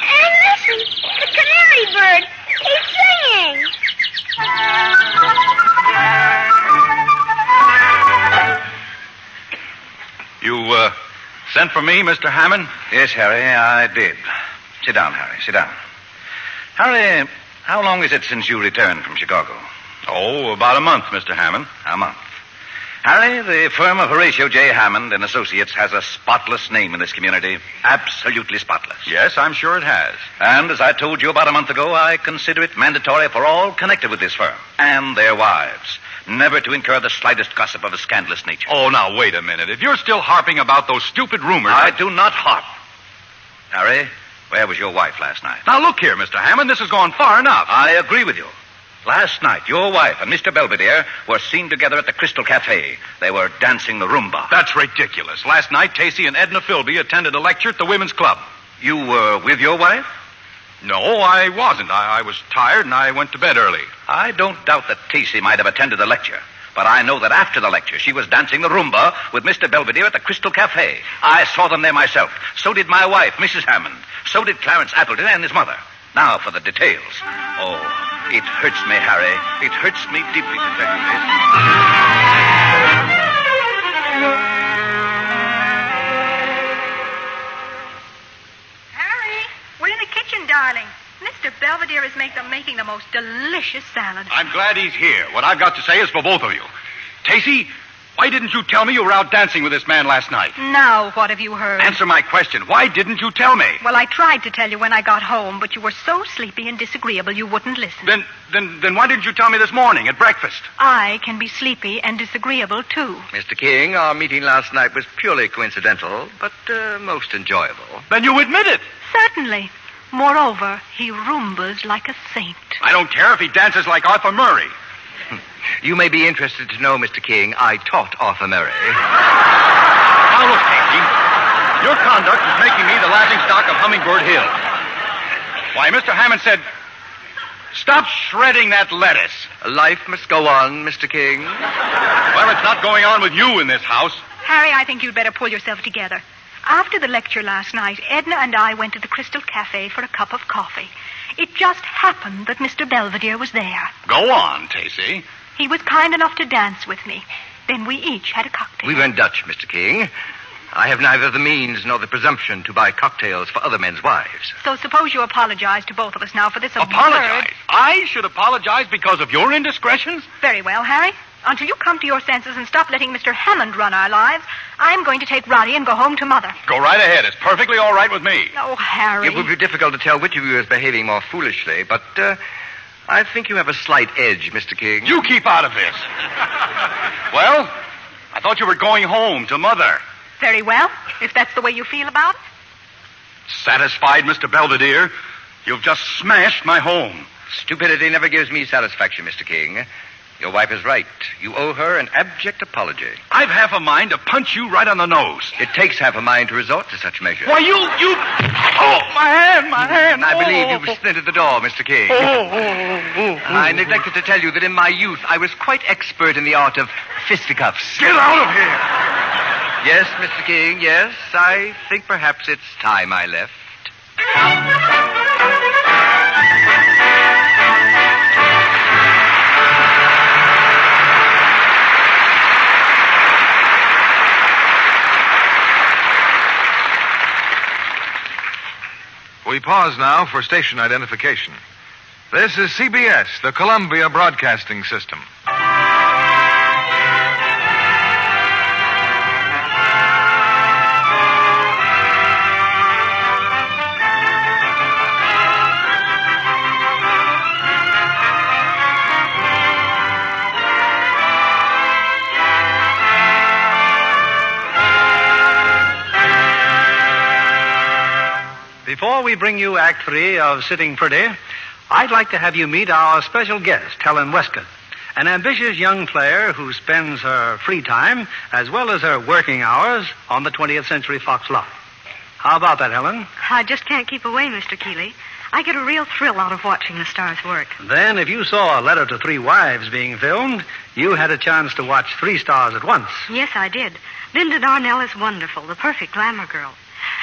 And listen, the canary bird. He's singing. You, sent for me, Mr. Hammond? Yes, Harry, I did. Sit down, Harry, sit down. Harry, how long is it since you returned from Chicago? Oh, about a month, Mr. Hammond. A month. Harry, the firm of Horatio J. Hammond and Associates has a spotless name in this community. Absolutely spotless. Yes, I'm sure it has. And as I told you about a month ago, I consider it mandatory for all connected with this firm and their wives never to incur the slightest gossip of a scandalous nature. Oh, now, wait a minute. If you're still harping about those stupid rumors... I do not harp. Harry, where was your wife last night? Now, look here, Mr. Hammond. This has gone far enough. I agree with you. Last night, your wife and Mr. Belvedere were seen together at the Crystal Cafe. They were dancing the rumba. That's ridiculous. Last night, Tacey and Edna Philby attended a lecture at the Women's Club. You were with your wife? No, I wasn't. I was tired and I went to bed early. I don't doubt that Tacey might have attended the lecture. But I know that after the lecture, she was dancing the rumba with Mr. Belvedere at the Crystal Cafe. I saw them there myself. So did my wife, Mrs. Hammond. So did Clarence Appleton and his mother. Now for the details. Oh, it hurts me, Harry. It hurts me deeply to tell you this. Harry, we're in the kitchen, darling. Mr. Belvedere is making the most delicious salad. I'm glad he's here. What I've got to say is for both of you. Tacey, why didn't you tell me you were out dancing with this man last night? Now, what have you heard? Answer my question. Why didn't you tell me? Well, I tried to tell you when I got home, but you were so sleepy and disagreeable you wouldn't listen. Then why didn't you tell me this morning at breakfast? I can be sleepy and disagreeable, too. Mr. King, our meeting last night was purely coincidental, but most enjoyable. Then you admit it. Certainly. Moreover, he rumbas like a saint. I don't care if he dances like Arthur Murray. You may be interested to know, Mr. King, I taught Arthur Murray. Now look, Casey. Your conduct is making me the laughingstock of Hummingbird Hill. Why, Mr. Hammond said, stop shredding that lettuce. Life must go on, Mr. King. Well, it's not going on with you in this house. Harry, I think you'd better pull yourself together. After the lecture last night, Edna and I went to the Crystal Cafe for a cup of coffee. It just happened that Mr. Belvedere was there. Go on, Tacey. He was kind enough to dance with me. Then we each had a cocktail. We went Dutch, Mr. King. I have neither the means nor the presumption to buy cocktails for other men's wives. So suppose you apologize to both of us now for this absurd... Apologize? I should apologize because of your indiscretions? Very well, Harry. Until you come to your senses and stop letting Mr. Hammond run our lives, I'm going to take Roddy and go home to Mother. Go right ahead. It's perfectly all right with me. Oh, Harry. It would be difficult to tell which of you is behaving more foolishly, but I think you have a slight edge, Mr. King. You keep out of this. Well, I thought you were going home to Mother. Very well, if that's the way you feel about it. Satisfied, Mr. Belvedere? You've just smashed my home. Stupidity never gives me satisfaction, Mr. King. Your wife is right. You owe her an abject apology. I've half a mind to punch you right on the nose. It takes half a mind to resort to such measures. Why, you... Oh, my hand. I believe you splintered the door, Mr. King. I neglected to tell you that in my youth I was quite expert in the art of fisticuffs. Get out of here. Yes, Mr. King, yes. I think perhaps it's time I left. We pause now for station identification. This is CBS, the Columbia Broadcasting System. Before we bring you Act 3 of Sitting Pretty, I'd like to have you meet our special guest, Helen Westcott, an ambitious young player who spends her free time as well as her working hours on the 20th Century Fox lot. How about that, Helen? I just can't keep away, Mr. Keeley. I get a real thrill out of watching the stars work. Then, if you saw A Letter to Three Wives being filmed, you had a chance to watch three stars at once. Yes, I did. Linda Darnell is wonderful, the perfect glamour girl.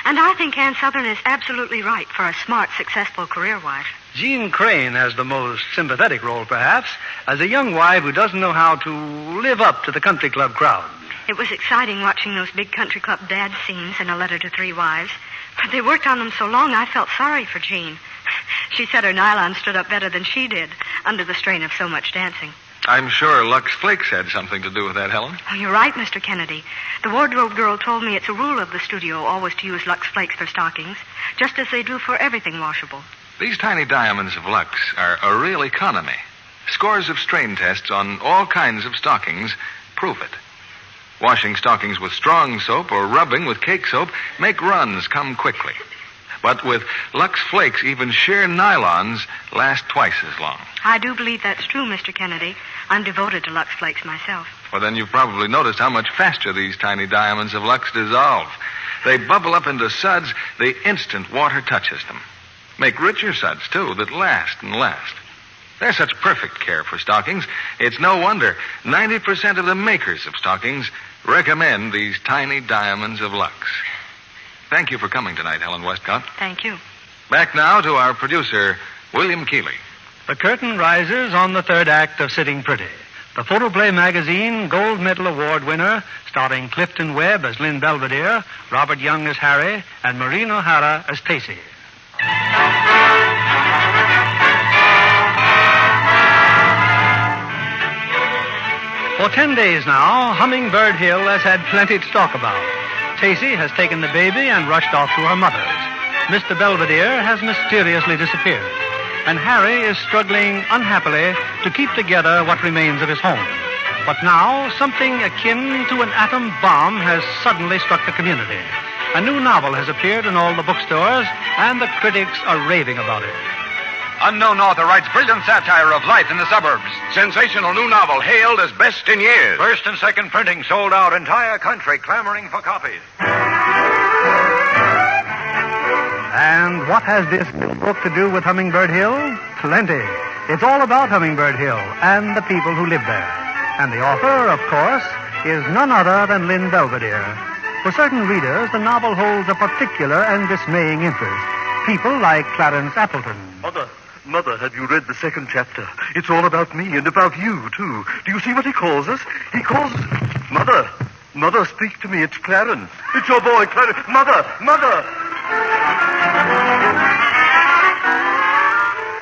And I think Ann Sothern is absolutely right for a smart, successful career wife. Jean Crane has the most sympathetic role, perhaps, as a young wife who doesn't know how to live up to the country club crowd. It was exciting watching those big country club dad scenes in A Letter to Three Wives. But they worked on them so long, I felt sorry for Jean. She said her nylon stood up better than she did, under the strain of so much dancing. I'm sure Lux Flakes had something to do with that, Helen. Oh, you're right, Mr. Kennedy. The wardrobe girl told me it's a rule of the studio always to use Lux Flakes for stockings, just as they do for everything washable. These tiny diamonds of Lux are a real economy. Scores of strain tests on all kinds of stockings prove it. Washing stockings with strong soap or rubbing with cake soap make runs come quickly. But with Lux Flakes, even sheer nylons last twice as long. I do believe that's true, Mr. Kennedy. I'm devoted to Lux Flakes myself. Well, then you've probably noticed how much faster these tiny diamonds of Lux dissolve. They bubble up into suds the instant water touches them. Make richer suds, too, that last and last. They're such perfect care for stockings, it's no wonder 90% of the makers of stockings recommend these tiny diamonds of Lux. Thank you for coming tonight, Helen Westcott. Thank you. Back now to our producer, William Keeley. The curtain rises on the third act of Sitting Pretty. The Photoplay Magazine Gold Medal Award winner, starring Clifton Webb as Lynn Belvedere, Robert Young as Harry, and Maureen O'Hara as Tacy. For 10 days now, Hummingbird Hill has had plenty to talk about. Tacy has taken the baby and rushed off to her mother's. Mr. Belvedere has mysteriously disappeared. And Harry is struggling unhappily to keep together what remains of his home. But now, something akin to an atom bomb has suddenly struck the community. A new novel has appeared in all the bookstores, and the critics are raving about it. Unknown author writes brilliant satire of life in the suburbs. Sensational new novel hailed as best in years. First and second printing sold out. Entire country clamoring for copies. And what has this book to do with Hummingbird Hill? Plenty. It's all about Hummingbird Hill and the people who live there. And the author, of course, is none other than Lynn Belvedere. For certain readers, the novel holds a particular and dismaying interest. People like Clarence Appleton. Mother, have you read the second chapter? It's all about me and about you, too. Do you see what he calls us? He calls us... Mother, speak to me. It's Clarence. It's your boy, Clarence. Mother!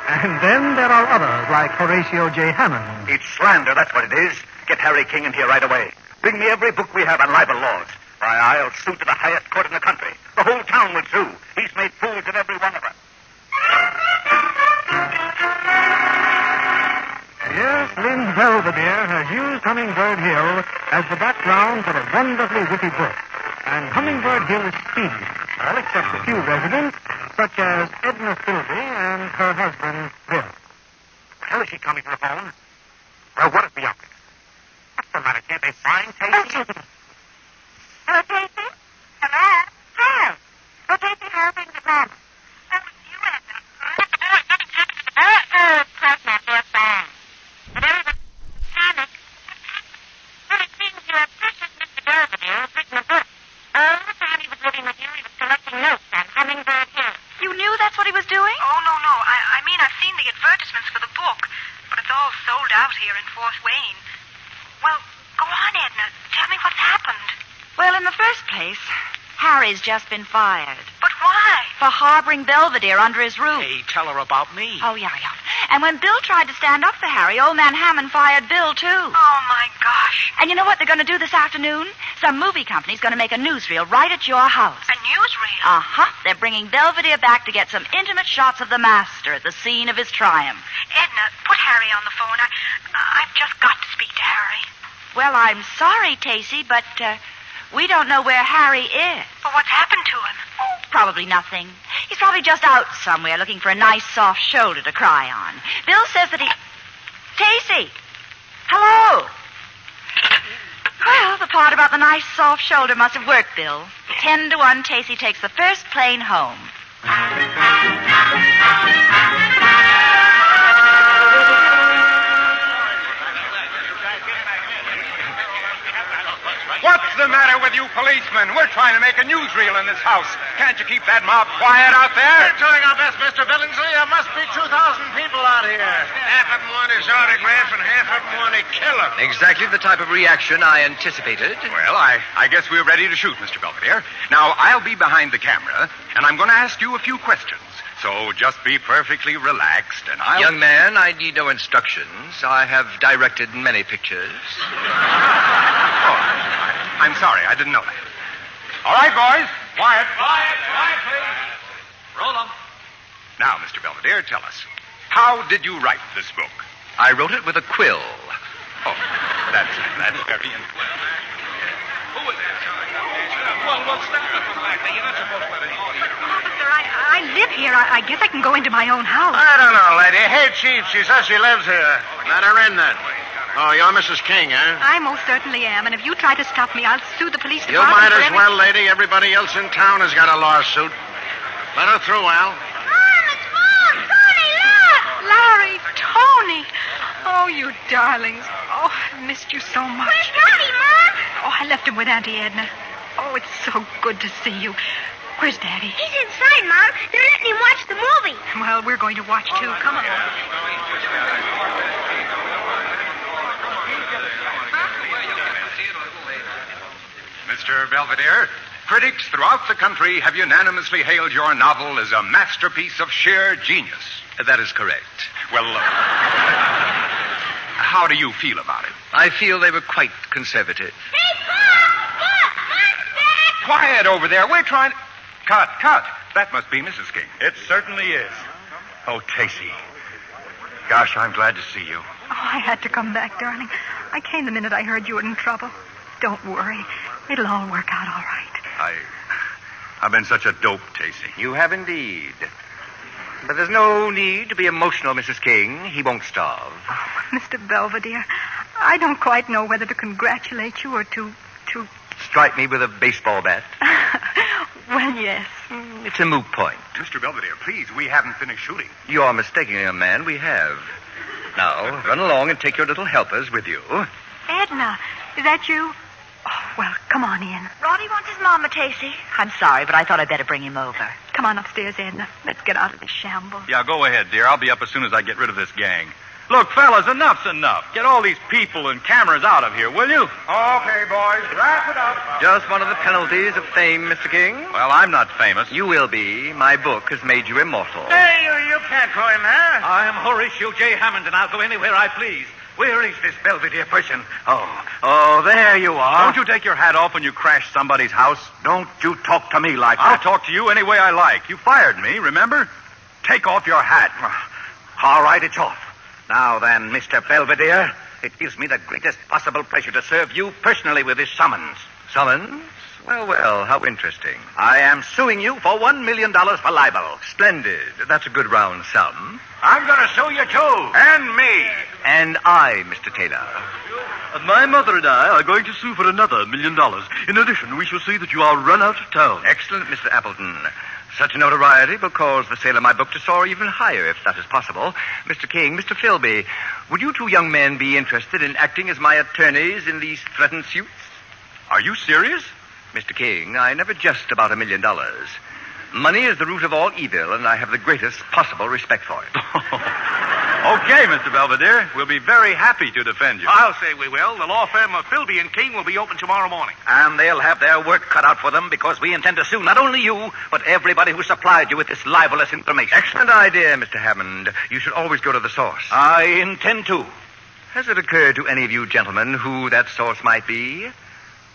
And then there are others like Horatio J. Hammond. It's slander, that's what it is. Get Harry King in here right away. Bring me every book we have on libel laws. Why, I'll sue to the highest court in the country. The whole town will sue. He's made fools of every one of us. Yes, Lynn Belvedere has used Hummingbird Hill as the background for a wonderfully witty book. And Hummingbird Hill is speedy, all except a few residents, such as Edna Philby and her husband, Bill. How is she coming to the phone? Well, what is the object? What's the matter? Can't they find Tacy? Hello, Tacy? Hello? Hi. Oh, Tacy, how are things at home? That was you, Edna. Of course not. They're fine. But everybody panic. Well, it seems your precious Mr. Belvedere has written a book. All the time he was living with you, he was collecting notes on Hummingbird Hill. You knew that's what he was doing? Oh, no. I mean, I've seen the advertisements for the book, but it's all sold out here in Fort Wayne. Well, go on, Edna. Tell me what's happened. Well, in the first place, Harry's just been fired. But why? for harboring Belvedere under his roof. Hey, tell her about me. Oh, yeah. And when Bill tried to stand up for Harry, old man Hammond fired Bill, too. Oh, my gosh. And you know what they're going to do this afternoon? Some movie company's going to make a newsreel right at your house. A newsreel? Uh-huh. They're bringing Belvedere back to get some intimate shots of the master at the scene of his triumph. Edna, put Harry on the phone. I've just got to speak to Harry. Well, I'm sorry, Tacy, but we don't know where Harry is. Well, what's happened to him? Oh, probably nothing. He's probably just out somewhere looking for a nice soft shoulder to cry on. Bill says that he... Tacy! Hello! Well, the part about the nice soft shoulder must have worked, Bill. 10-1, Tacy takes the first plane home. What's the matter with you policemen? We're trying to make a newsreel in this house. Can't you keep that mob quiet out there? We're doing our best, Mr. Billingsley. There must be 2,000 people out here. Half of them want his autograph and half of them want to kill him. Exactly the type of reaction I anticipated. Well, I guess we're ready to shoot, Mr. Belvedere. Now, I'll be behind the camera, and I'm going to ask you a few questions. So just be perfectly relaxed, and I'll... Young man, I need no instructions. I have directed many pictures. I'm sorry, I didn't know that. All right, boys. Quiet. Quiet, please. Roll them. Now, Mr. Belvedere, tell us, how did you write this book? I wrote it with a quill. Oh, that's very interesting. Who was that? Well, what's that? You're not supposed to let anybody... Officer, I live here. I guess I can go into my own house. I don't know, lady. Hey, Chief, she says she lives here. Let her in, then. Oh, you're Mrs. King, huh? I most certainly am, and if you try to stop me, I'll sue the police You department. might as well, lady. Everybody else in town has got a lawsuit. Let her through, Al. Mom, it's Mom! Tony, look! Larry, Tony. Oh, you darlings. Oh, I missed you so much. Where's Daddy, Mom? Oh, I left him with Auntie Edna. Oh, it's so good to see you. Where's Daddy? He's inside, Mom. They're letting him watch the movie. Well, we're going to watch, too. Come on. Mr. Belvedere, critics throughout the country have unanimously hailed your novel as a masterpiece of sheer genius. That is correct. Well, how do you feel about it? I feel they were quite conservative. Hey, Pop! Dad! Quiet over there. We're trying... Cut. That must be Mrs. King. It certainly is. Oh, Tacy. Gosh, I'm glad to see you. Oh, I had to come back, darling. I came the minute I heard you were in trouble. Don't worry. It'll all work out all right. I've been such a dope, Tacy. You have indeed. But there's no need to be emotional, Mrs. King. He won't starve. Oh, Mr. Belvedere, I don't quite know whether to congratulate you or to... Strike me with a baseball bat. Well, yes. It's a moot point. Mr. Belvedere, please, we haven't finished shooting. You are mistaken, young man. We have. Now, run along and take your little helpers with you. Edna, is that you? Oh, well, come on in. Roddy wants his mama, Tacy. I'm sorry, but I thought I'd better bring him over. Come on upstairs, Edna. Let's get out of this shambles. Yeah, go ahead, dear. I'll be up as soon as I get rid of this gang. Look, fellas, enough's enough. Get all these people and cameras out of here, will you? Okay, boys, wrap it up. Just one of the penalties of fame, Mr. King. Well, I'm not famous. You will be. My book has made you immortal. Hey, you can't go in there. I'm Horatio J. Hammond, and I'll go anywhere I please. Where is this Belvedere person? Oh, there you are. Don't you take your hat off when you crash somebody's house? Don't you talk to me like that. I'll talk to you any way I like. You fired me, remember? Take off your hat. All right, it's off. Now then, Mr. Belvedere, it gives me the greatest possible pleasure to serve you personally with this summons. Summons? Well, how interesting. I am suing you for $1 million for libel. Splendid. That's a good round sum. I'm going to sue you, too. And me. And I, Mr. Taylor. My mother and I are going to sue for another $1 million. In addition, we shall see that you are run out of town. Excellent, Mr. Appleton. Such notoriety will cause the sale of my book to soar even higher, if that is possible. Mr. King, Mr. Philby, would you two young men be interested in acting as my attorneys in these threatened suits? Are you serious? Mr. King, I never jest about $1 million. Money is the root of all evil, and I have the greatest possible respect for it. Okay, Mr. Belvedere. We'll be very happy to defend you. I'll say we will. The law firm of Philby and King will be open tomorrow morning. And they'll have their work cut out for them because we intend to sue not only you, but everybody who supplied you with this libelous information. Excellent idea, Mr. Hammond. You should always go to the source. I intend to. Has it occurred to any of you gentlemen who that source might be?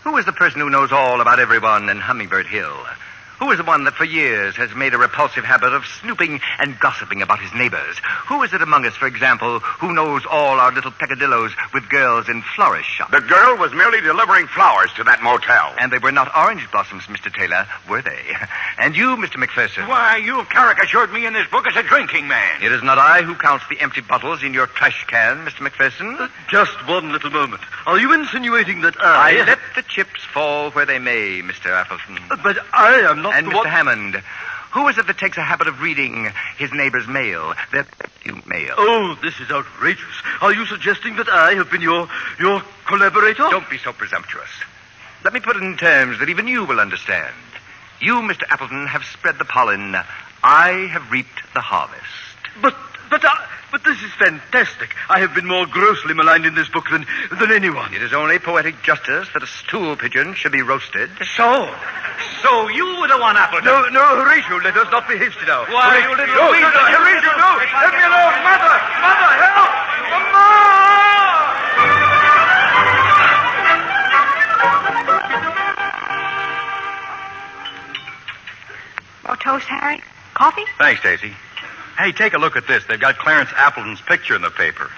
Who is the person who knows all about everyone in Hummingbird Hill? Who is the one that for years has made a repulsive habit of snooping and gossiping about his neighbors? Who is it among us, for example, who knows all our little peccadillos with girls in florist shops? The girl was merely delivering flowers to that motel. And they were not orange blossoms, Mr. Taylor, were they? And you, Mr. McPherson? Why, you've caricatured me in this book as a drinking man. It is not I who counts the empty bottles in your trash can, Mr. McPherson. Just one little moment. Are you insinuating that I... Let the chips fall where they may, Mr. Appleton. But I am not And the Mr. one... Hammond, who is it that takes a habit of reading his neighbor's mail, their mail? Oh, this is outrageous. Are you suggesting that I have been your collaborator? Don't be so presumptuous. Let me put it in terms that even you will understand. You, Mr. Appleton, have spread the pollen. I have reaped the harvest. But this is fantastic. I have been more grossly maligned in this book than anyone. It is only poetic justice that a stool pigeon should be roasted. So you were the one, Appleton. No, Horatio, let us not be hasty now. Why, you little weasel. Horatio, no! Let me alone! Mother, help! More toast, Harry? Coffee? Thanks, Stacy. Hey, take a look at this. They've got Clarence Appleton's picture in the paper.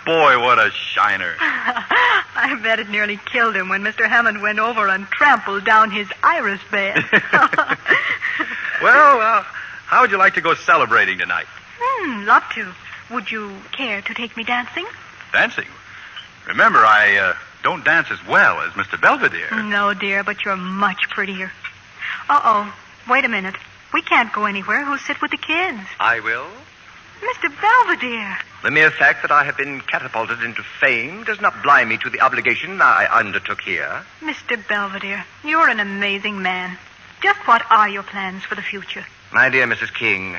Boy, what a shiner. I bet it nearly killed him when Mr. Hammond went over and trampled down his iris bed. Well, how would you like to go celebrating tonight? Love to. Would you care to take me dancing? Dancing? Remember, I don't dance as well as Mr. Belvedere. No, dear, but you're much prettier. Uh-oh. Wait a minute. We can't go anywhere. Who'll sit with the kids? I will. Mr. Belvedere. The mere fact that I have been catapulted into fame does not blind me to the obligation I undertook here. Mr. Belvedere, you're an amazing man. Just what are your plans for the future? My dear Mrs. King,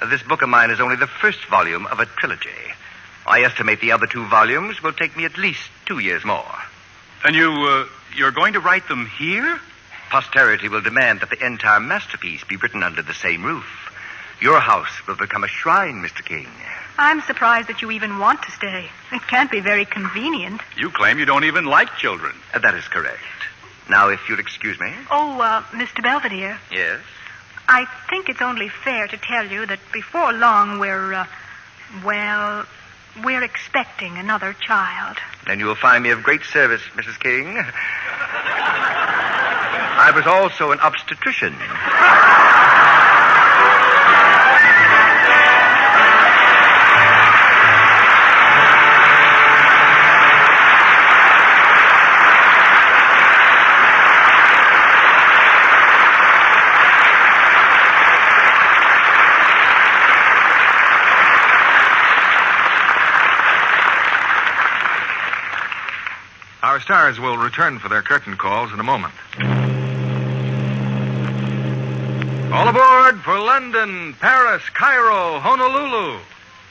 this book of mine is only the first volume of a trilogy. I estimate the other 2 volumes will take me at least 2 years more. And you're going to write them here? Posterity will demand that the entire masterpiece be written under the same roof. Your house will become a shrine, Mr. King. I'm surprised that you even want to stay. It can't be very convenient. You claim you don't even like children. That is correct. Now, if you'll excuse me. Oh, Mr. Belvedere. Yes? I think it's only fair to tell you that before long we're expecting another child. Then you will find me of great service, Mrs. King. I was also an obstetrician. Our stars will return for their curtain calls in a moment. All aboard for London, Paris, Cairo, Honolulu.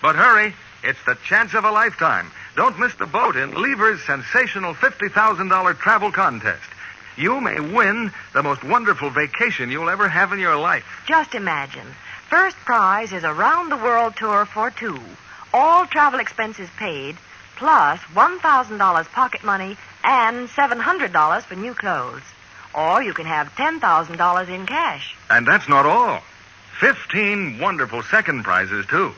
But hurry, it's the chance of a lifetime. Don't miss the boat in Lever's sensational $50,000 travel contest. You may win the most wonderful vacation you'll ever have in your life. Just imagine. First prize is a round-the-world tour for 2. All travel expenses paid, plus $1,000 pocket money and $700 for new clothes. Or you can have $10,000 in cash. And that's not all. 15 wonderful second prizes, too.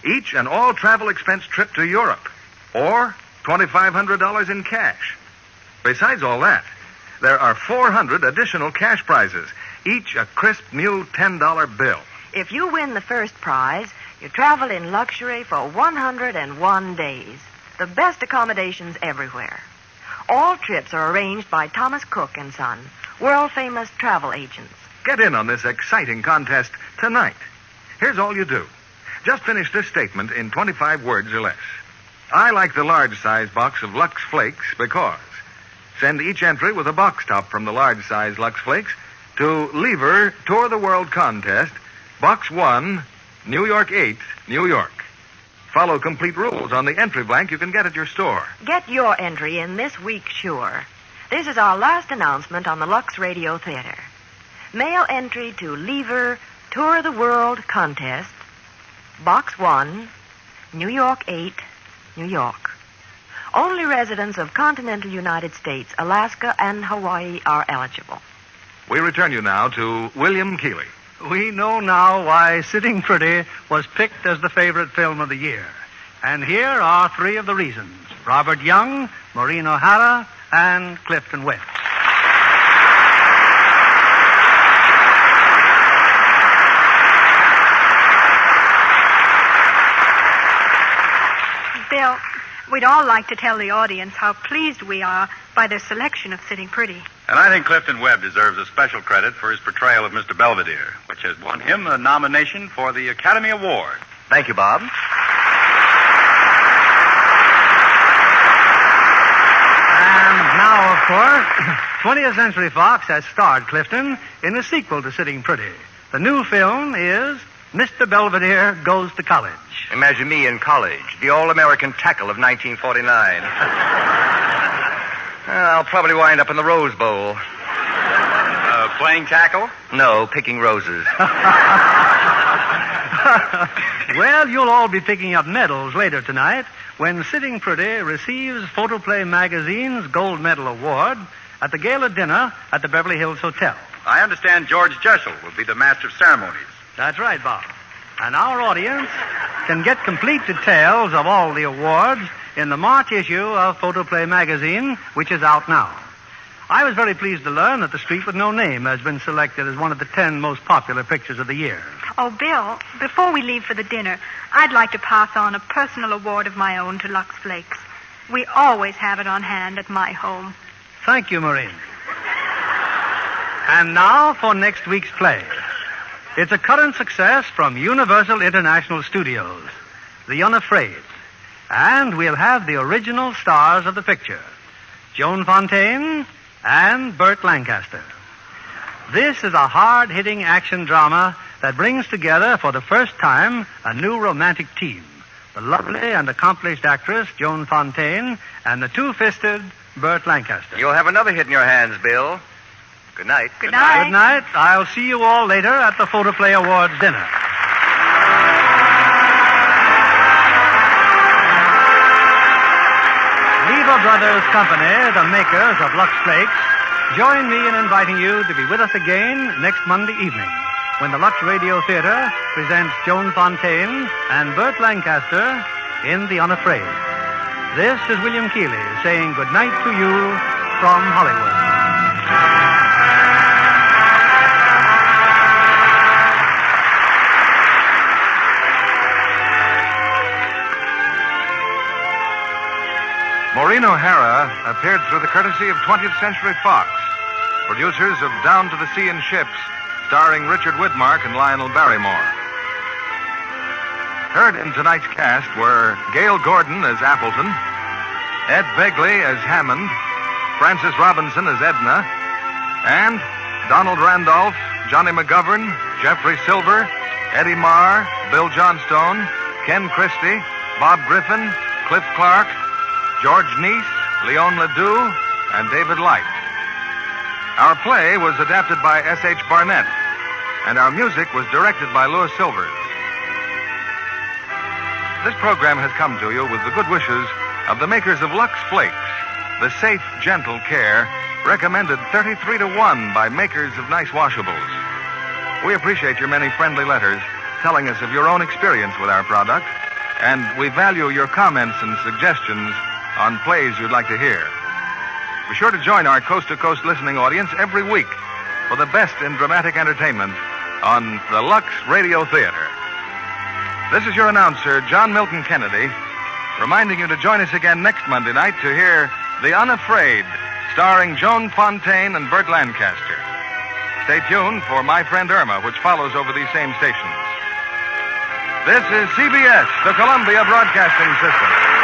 Each an all-travel expense trip to Europe. Or $2,500 in cash. Besides all that, there are 400 additional cash prizes, each a crisp new $10 bill. If you win the first prize, you travel in luxury for 101 days. The best accommodations everywhere. All trips are arranged by Thomas Cook & Son, world-famous travel agents. Get in on this exciting contest tonight. Here's all you do. Just finish this statement in 25 words or less. I like the large-size box of Lux Flakes because. Send each entry with a box top from the large-size Lux Flakes to Lever Tour the World Contest, Box 1, New York 8, New York. Follow complete rules on the entry blank you can get at your store. Get your entry in this week, sure. This is our last announcement on the Lux Radio Theatre. Mail entry to Lever Tour the World Contest, Box 1, New York 8, New York. Only residents of continental United States, Alaska, and Hawaii are eligible. We return you now to William Keighley. We know now why Sitting Pretty was picked as the favorite film of the year. And here are three of the reasons. Robert Young, Maureen O'Hara, and Clifton Webb. Bill, we'd all like to tell the audience how pleased we are by their selection of Sitting Pretty. And I think Clifton Webb deserves a special credit for his portrayal of Mr. Belvedere, which has won him a nomination for the Academy Award. Thank you, Bob. And now, of course, 20th Century Fox has starred Clifton in a sequel to Sitting Pretty. The new film is Mr. Belvedere Goes to College. Imagine me in college, the all-American tackle of 1949. I'll probably wind up in the Rose Bowl. Playing tackle? No, picking roses. Well, you'll all be picking up medals later tonight when Sitting Pretty receives Photoplay Magazine's Gold Medal Award at the gala dinner at the Beverly Hills Hotel. I understand George Jessel will be the master of ceremonies. That's right, Bob. And our audience can get complete details of all the awards in the March issue of Photoplay Magazine, which is out now. I was very pleased to learn that The Street with No Name has been selected as one of the 10 most popular pictures of the year. Oh, Bill, before we leave for the dinner, I'd like to pass on a personal award of my own to Lux Flakes. We always have it on hand at my home. Thank you, Maureen. And now for next week's play. It's a current success from Universal International Studios, The Unafraid. And we'll have the original stars of the picture, Joan Fontaine and Burt Lancaster. This is a hard-hitting action drama that brings together for the first time a new romantic team, the lovely and accomplished actress Joan Fontaine and the two-fisted Burt Lancaster. You'll have another hit in your hands, Bill. Good night. Good night. Good night. I'll see you all later at the Photoplay Awards dinner. Lever Brothers Company, the makers of Lux Flakes, join me in inviting you to be with us again next Monday evening when the Lux Radio Theatre presents Joan Fontaine and Burt Lancaster in The Unafraid. This is William Keighley saying good night to you from Hollywood. Maureen O'Hara appeared through the courtesy of 20th Century Fox, producers of Down to the Sea in Ships, starring Richard Widmark and Lionel Barrymore. Heard in tonight's cast were Gail Gordon as Appleton, Ed Begley as Hammond, Frances Robinson as Edna, and Donald Randolph, Johnny McGovern, Jeffrey Silver, Eddie Marr, Bill Johnstone, Ken Christie, Bob Griffin, Cliff Clark, George Neese, Leon Ledoux, and David Light. Our play was adapted by S.H. Barnett, and our music was directed by Louis Silvers. This program has come to you with the good wishes of the makers of Lux Flakes, the safe, gentle care recommended 33 to 1 by makers of nice washables. We appreciate your many friendly letters telling us of your own experience with our product, and we value your comments and suggestions on plays you'd like to hear. Be sure to join our coast-to-coast listening audience every week for the best in dramatic entertainment on the Lux Radio Theatre. This is your announcer, John Milton Kennedy, reminding you to join us again next Monday night to hear The Unafraid, starring Joan Fontaine and Burt Lancaster. Stay tuned for My Friend Irma, which follows over these same stations. This is CBS, the Columbia Broadcasting System.